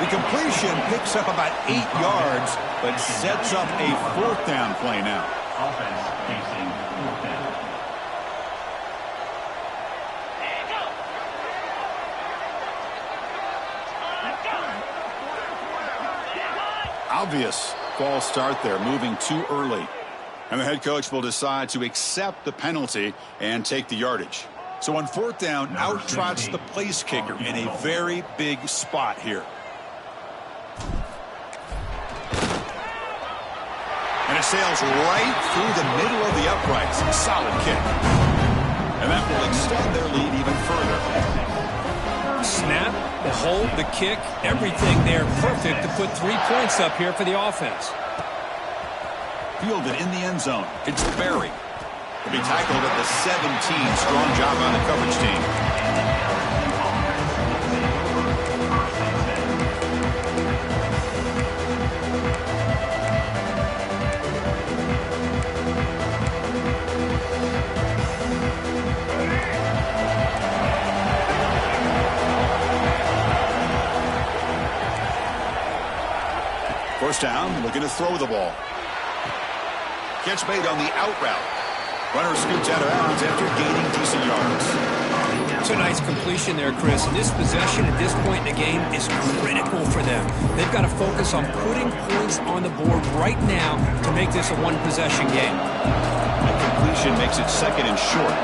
The completion picks up about 8 yards, but sets up a fourth down play now. Offense facing fourth down. Obvious false start there, moving too early. And the head coach will decide to accept the penalty and take the yardage. So on fourth down, out trots the place kicker in a very big spot here. And it sails right through the middle of the uprights. Solid kick. And that will extend their lead even further. Snap, the hold, the kick, everything there perfect to put 3 points up here for the offense. Fielded in the end zone. It's Berry. He'll be tackled at the 17. Strong job on the coverage team. First down, looking to throw the ball. Catch made on the out route. Runner scoots out of bounds after gaining decent yards. It's a nice completion there, Chris. And this possession at this point in the game is critical for them. They've got to focus on putting points on the board right now to make this a one-possession game. The completion makes it second and short.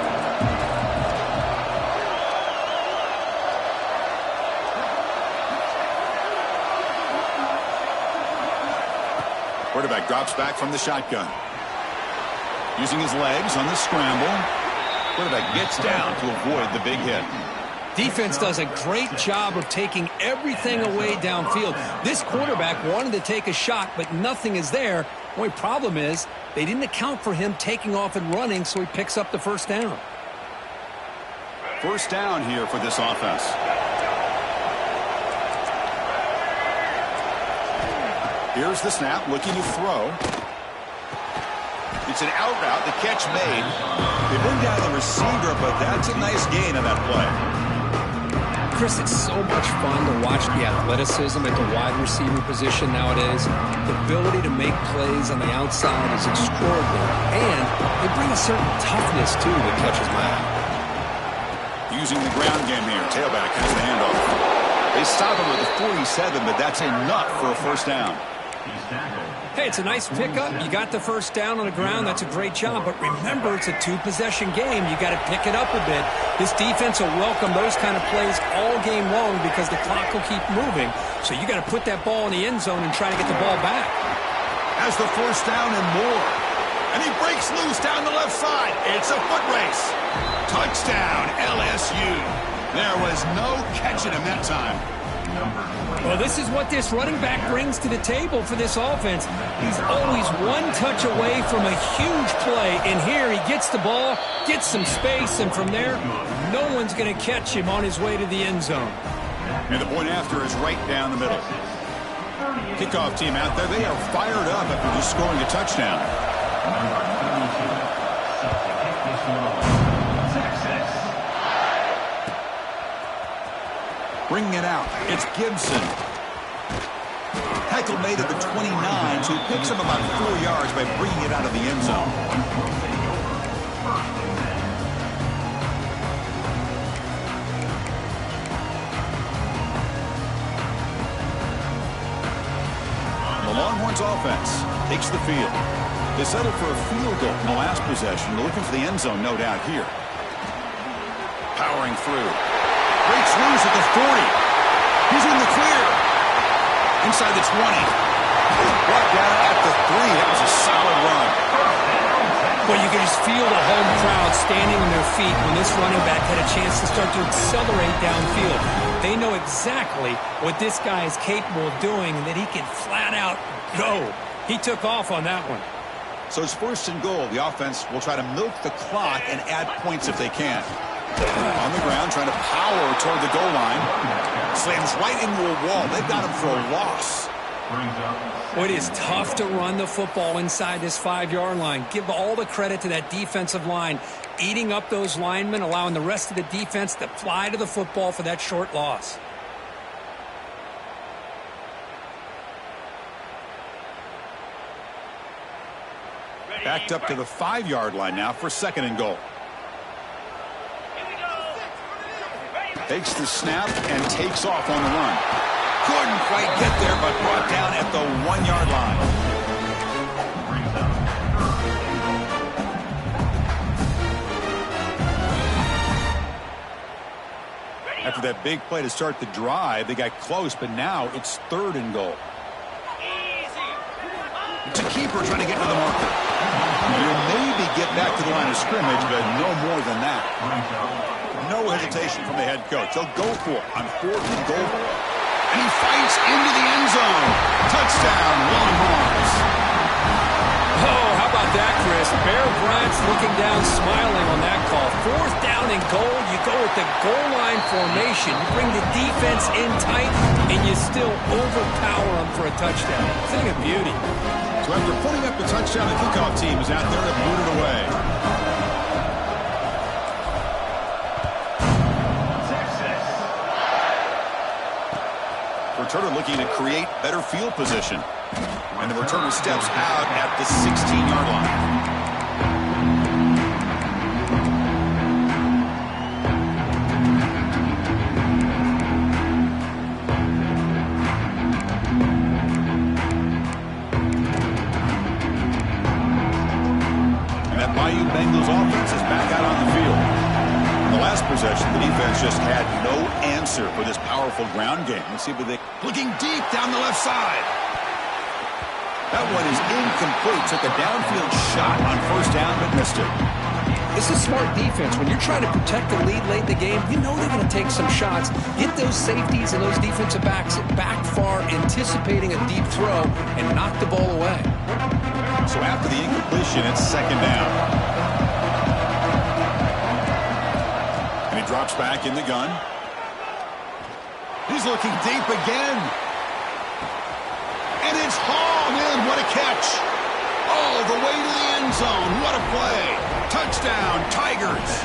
Quarterback drops back from the shotgun. Using his legs on the scramble. Quarterback gets down to avoid the big hit. Defense does a great job of taking everything away downfield. This quarterback wanted to take a shot, but nothing is there. The only problem is they didn't account for him taking off and running, so he picks up the first down. First down here for this offense. Here's the snap, looking to throw. It's an out route, the catch made. They bring down the receiver, but that's a nice gain on that play. Chris, it's so much fun to watch the athleticism at the wide receiver position nowadays. The ability to make plays on the outside is extraordinary, and they bring a certain toughness, too, that catches my eye. Using the ground game here, tailback has the handoff. They stop him at the 47, but that's enough for a first down. Hey, it's a nice pickup. You got the first down on the ground. That's a great job. But remember, it's a two-possession game. You got to pick it up a bit. This defense will welcome those kind of plays all game long because the clock will keep moving. So you got to put that ball in the end zone and try to get the ball back. Has the first down and more. And he breaks loose down the left side. It's a foot race. Touchdown, LSU. There was no catching him that time. Well, this is what this running back brings to the table for this offense. He's always one touch away from a huge play. And here he gets the ball, gets some space, and from there, no one's going to catch him on his way to the end zone. And the point after is right down the middle. Kickoff team out there, they are fired up after just scoring a touchdown. Bringing it out, it's Gibson. Tackle made at the 29, so he picks him about 4 yards by bringing it out of the end zone. The Longhorns offense takes the field. They settled for a field goal in the last possession. They're looking for the end zone, no doubt, here. Powering through. Breaks loose at the 40. He's in the clear. Inside the 20. Brought down at the 3. That was a solid run. Well, you can just feel the home crowd standing on their feet when this running back had a chance to start to accelerate downfield. They know exactly what this guy is capable of doing and that he can flat out go. He took off on that one. So it's first and goal. The offense will try to milk the clock and add points if they can. On the ground, trying to power toward the goal line. Slams right into a wall. They've got him for a loss. Brings up Well, it is tough to run the football inside this 5-yard line. Give all the credit to that defensive line, eating up those linemen, allowing the rest of the defense to fly to the football for that short loss. Backed up to the 5-yard line now for 2nd and goal. Takes the snap and takes off on the run. Couldn't quite get there, but brought down at the 1-yard line. After that big play to start the drive, they got close, but now it's 3rd and goal. It's a keeper trying to get to the marker. You'll maybe get back to the line of scrimmage, but no more than that. No hesitation from the head coach. They'll go for it on 4th and goal. And he fights into the end zone. Touchdown, Longhorns. Oh, how about that, Chris? Bear Bryant's looking down, smiling on that call. 4th down and goal. You go with the goal line formation. You bring the defense in tight, and you still overpower them for a touchdown. Thing of beauty. So after putting up the touchdown, the kickoff team is out there to boot it away. Returner looking to create better field position. And the returner steps out at the 16-yard line. Bengals offense is back out on the field. In the last possession, the defense just had no answer for this powerful ground game. Let's see if they looking deep down the left side. That one is incomplete. Took a downfield shot on 1st down, but missed it. This is smart defense. When you're trying to protect the lead late in the game, you know they're going to take some shots. Get those safeties and those defensive backs back far, anticipating a deep throw, and knock the ball away. So after the incompletion, it's 2nd down. And he drops back in the gun. He's looking deep again. And it's hauled in. What a catch. All the way to the end zone. What a play. Touchdown, Tigers.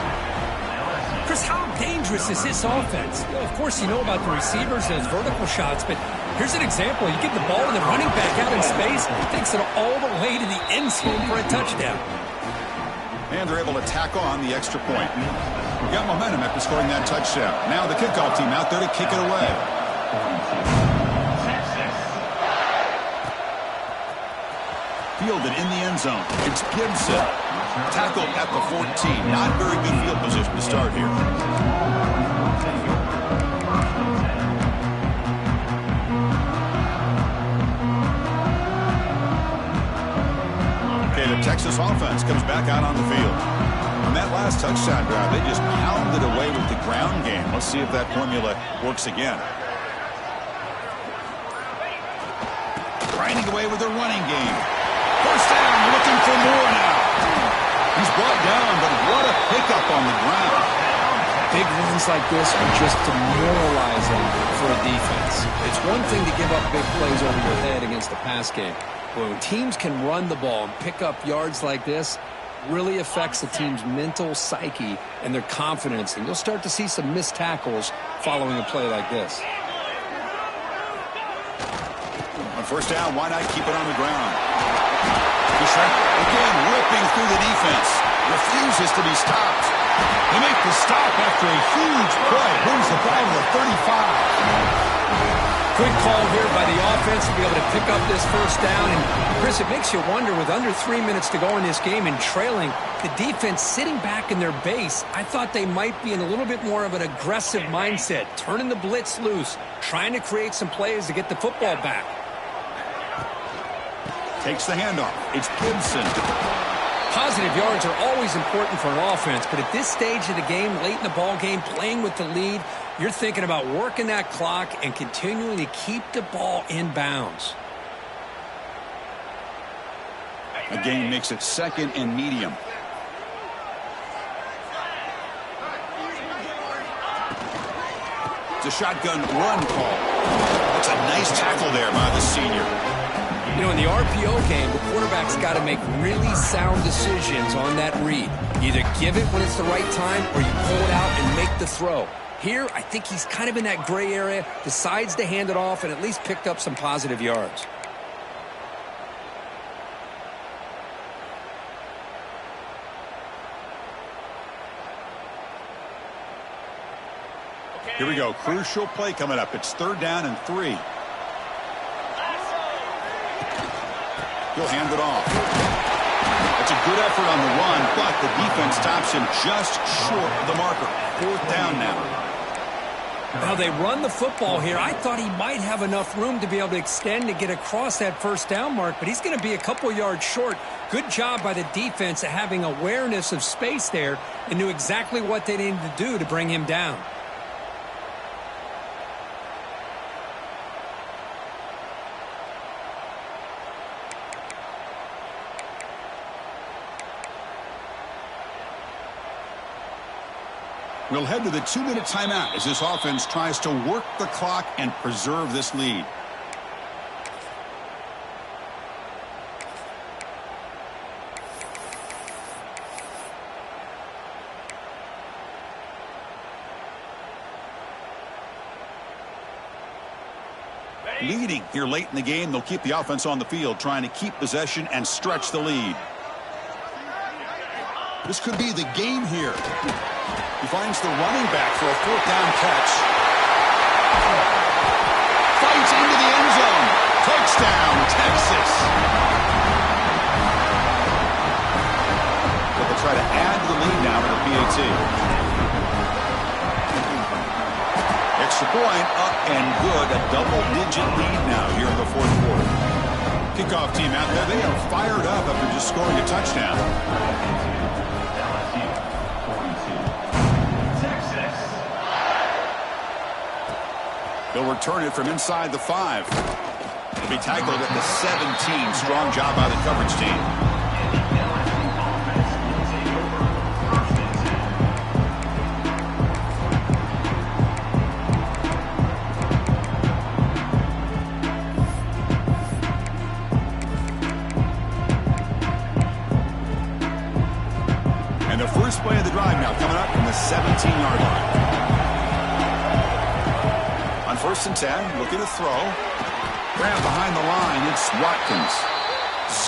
Chris, how dangerous is this offense? Well, of course, you know about the receivers and those vertical shots, but here's an example. You get the ball and the running back out in space, takes it all the way to the end zone for a touchdown. And they're able to tack on the extra point. We got momentum after scoring that touchdown. Now the kickoff team out there to kick it away. Fielded in the end zone. It's Gibson. Tackled at the 14. Not very good field position to start here. Okay, the Texas offense comes back out on the field. On that last touchdown drive, they just pounded away with the ground game. Let's see if that formula works again. Grinding away with their running game. 1st down, looking for more now. He's brought down, but what a pickup on the ground. Big runs like this are just demoralizing for a defense. It's one thing to give up big plays over your head against the pass game. But when teams can run the ball and pick up yards like this, really affects the team's mental psyche and their confidence. And you'll start to see some missed tackles following a play like this. On 1st down, why not keep it on the ground? Again, ripping through the defense. Refuses to be stopped. They make the stop after a huge play. Brings the ball to the 35. Good call here by the offense to be able to pick up this 1st down. And, Chris, it makes you wonder, with under 3 minutes to go in this game and trailing, the defense sitting back in their base, I thought they might be in a little bit more of an aggressive mindset, turning the blitz loose, trying to create some plays to get the football back. Takes the handoff. It's Gibson. Positive yards are always important for an offense, but at this stage of the game, late in the ball game, playing with the lead, you're thinking about working that clock and continuing to keep the ball in bounds. The game makes it 2nd and medium. It's a shotgun run call. That's a nice tackle there by the senior. You know, in the RPO game, the quarterback's got to make really sound decisions on that read. Either give it when it's the right time or you pull it out and make the throw. Here, I think he's kind of in that gray area, decides to hand it off and at least picked up some positive yards. Here we go. Crucial play coming up. It's 3rd down and 3. He'll hand it off. It's a good effort on the run, but the defense stops him just short of the marker. 4th down now. Now they run the football here. I thought he might have enough room to be able to extend and get across that 1st down mark, but he's going to be a couple yards short. Good job by the defense at having awareness of space there and knew exactly what they needed to do to bring him down. We'll head to the 2-minute timeout as this offense tries to work the clock and preserve this lead. Leading here late in the game, they'll keep the offense on the field, trying to keep possession and stretch the lead. This could be the game here. He finds the running back for a 4th down catch. Fights into the end zone. Touchdown, Texas. But they'll try to add the lead now to the PAT. Extra point, up and good. A double-digit lead now here in the 4th quarter. Kickoff team out there. They are fired up after just scoring a touchdown. They'll return it from inside the 5. He'll be tackled at the 17. Strong job by the coverage team. And the first play of the drive now coming up from the 17-yard line. On 1st and 10, looking to throw. Grab behind the line, it's Watkins.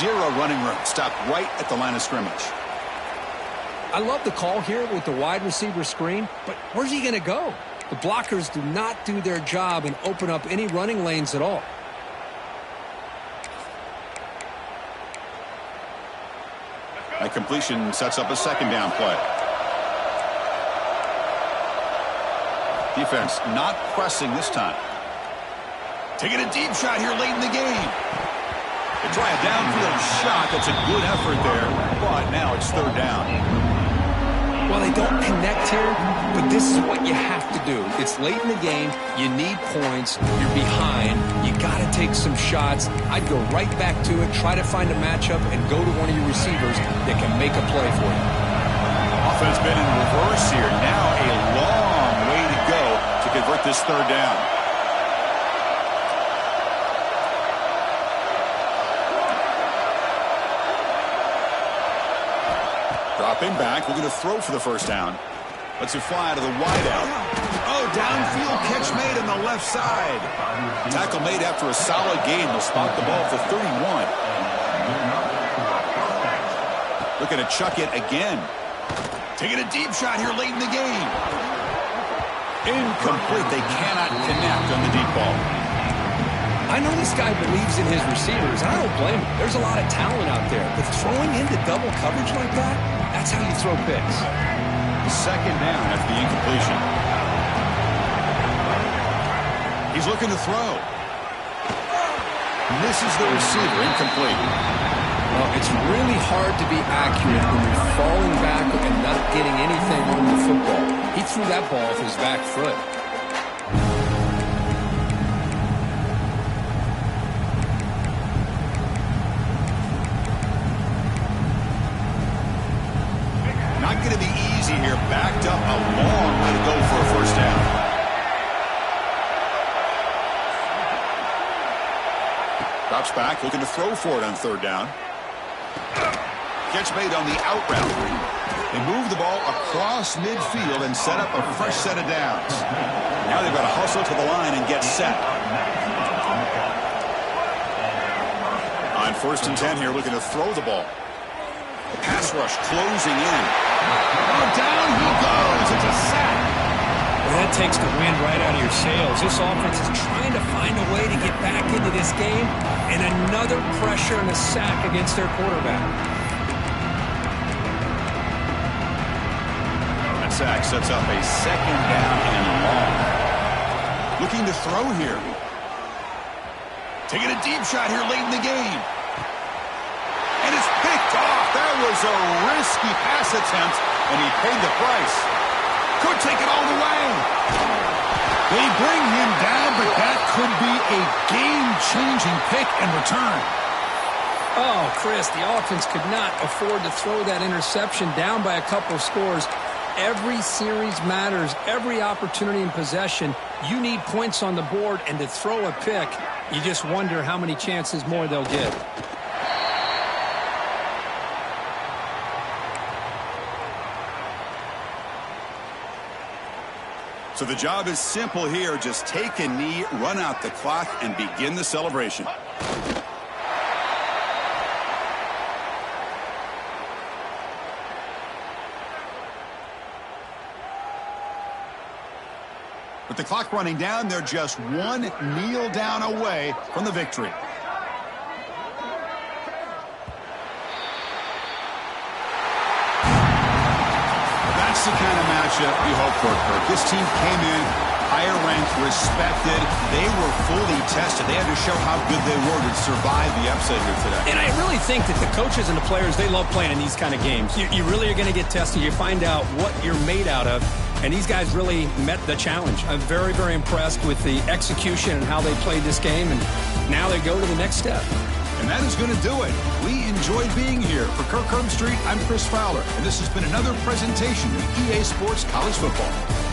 0 running room, stopped right at the line of scrimmage. I love the call here with the wide receiver screen, but where's he going to go? The blockers do not do their job and open up any running lanes at all. That completion sets up a 2nd down play. Defense not pressing this time. Taking a deep shot here late in the game. They try a downfield shot. That's a good effort there, but now it's 3rd down. Well, they don't connect here, but this is what you have to do. It's late in the game. You need points. You're behind. You got to take some shots. I'd go right back to it, try to find a matchup, and go to one of your receivers that can make a play for you. Offense been in reverse here. Now a long way to go to convert this 3rd down. Dropping back, we're going to throw for the 1st down. Let's it fly to the wideout. Oh, downfield catch made on the left side. Tackle made after a solid gain. They'll spot the ball for 31. Looking to chuck it again. Taking a deep shot here late in the game. Incomplete. They cannot connect on the deep ball. I know this guy believes in his receivers. I don't blame him. There's a lot of talent out there. But throwing into double coverage like that, that's how you throw picks. 2nd down after the incompletion. He's looking to throw. Misses the receiver. Incomplete. Well, it's really hard to be accurate when you're falling back and not getting anything on the football. He threw that ball off his back foot. Not going to be easy here. Backed up a long way to go for a 1st down. Drops back, looking to throw for it on third down. Catch made on the out route. They move the ball across midfield and set up a fresh set of downs. Now they've got to hustle to the line and get set. On 1st and 10 here, looking to throw the ball. The pass rush closing in. Oh, down he goes. It's a sack. Well, that takes the wind right out of your sails. This offense is trying to find a way to get back into this game, and another pressure and a sack against their quarterback. That sack sets up a 2nd down and long. Looking to throw here. Taking a deep shot here late in the game. And it's picked off. That was a risky pass attempt, and he paid the price. Could take it all the way. They bring him down, but that could be a game-changing pick and return. Oh, Chris, the offense could not afford to throw that interception down by a couple of scores. Every series matters. Every opportunity in possession, you need points on the board, and to throw a pick, you just wonder how many chances more they'll get. So the job is simple here. Just take a knee, run out the clock, and begin the celebration. With the clock running down, they're just one kneel down away from the victory. That's the kind of matchup you hope for, Kirk. This team came in higher ranked, respected. They were fully tested. They had to show how good they were to survive the upset here today. And I really think that the coaches and the players, they love playing in these kind of games. You really are going to get tested. You find out what you're made out of. And these guys really met the challenge. I'm very, very impressed with the execution and how they played this game. And now they go to the next step. And that is going to do it. We enjoyed being here. For Kirk Herbstreit, I'm Chris Fowler. And this has been another presentation of EA Sports College Football.